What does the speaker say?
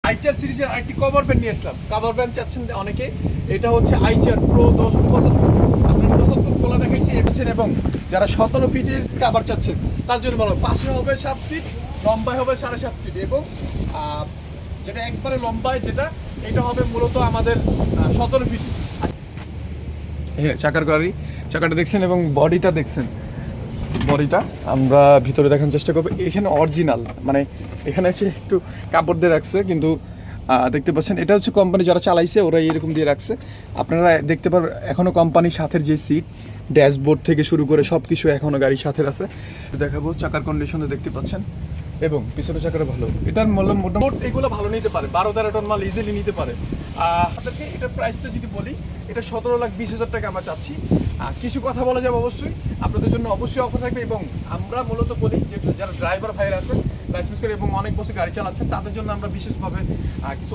আইচার সিরিজের আরেকটি cover van নিয়ে আসলাম। কভার ভ্যান চাচ্ছেন অনেকে, এটা হচ্ছে আইচার প্রো 1075। আপনার 75 খোলা দেখাইছি এসেছেন, এবং যারা 17 ফিটের কভার চাচ্ছেন তার জন্য ভালো। পাশে হবে 7 ফিট, লম্বায় হবে 7.5 ফিট, এবং যেটা একবারে লম্বায় যেটা এটা হবে মূলত আমাদের 17 ফিট। হ্যাঁ, চাকার গাড়ি, চাকাটা দেখছেন এবং বডিটা দেখছেন। বডিটা আমরা ভিতরে দেখার চেষ্টা করবো। এখানে অরিজিনাল, মানে এখানে হচ্ছে একটু কাপড় দিয়ে রাখছে, কিন্তু দেখতে পাচ্ছেন এটা হচ্ছে কোম্পানি যারা চালাইছে ওরা এরকম দিয়ে রাখছে। আপনারা দেখতে পারেন এখনও কোম্পানির সাথের যে সিট, ড্যাশবোর্ড থেকে শুরু করে সব কিছু এখনও গাড়ির সাথে আছে। দেখাবো চাকার কন্ডিশনে দেখতে পাচ্ছেন, এবং পিছনের চাকাটা ভালো। এটার মূল্য মোটামুটি এগুলো ভালো নিতে পারে, 12-13 টন মাল ইজিলি নিতে পারে। আপনাদেরকে এটার প্রাইসটা যদি বলি, এটা 17,20,000 টাকা আমরা চাচ্ছি। কিছু কথা বলা যাবে অবশ্যই, আপনাদের জন্য অবশ্যই অফার থাকবে। এবং আমরা মূলত বলি যে যারা ড্রাইভার ভাইয়ের আছেন লাইসেন্স করে এবং অনেক বছর গাড়ি চালাচ্ছেন তাদের জন্য আমরা বিশেষভাবে কিছু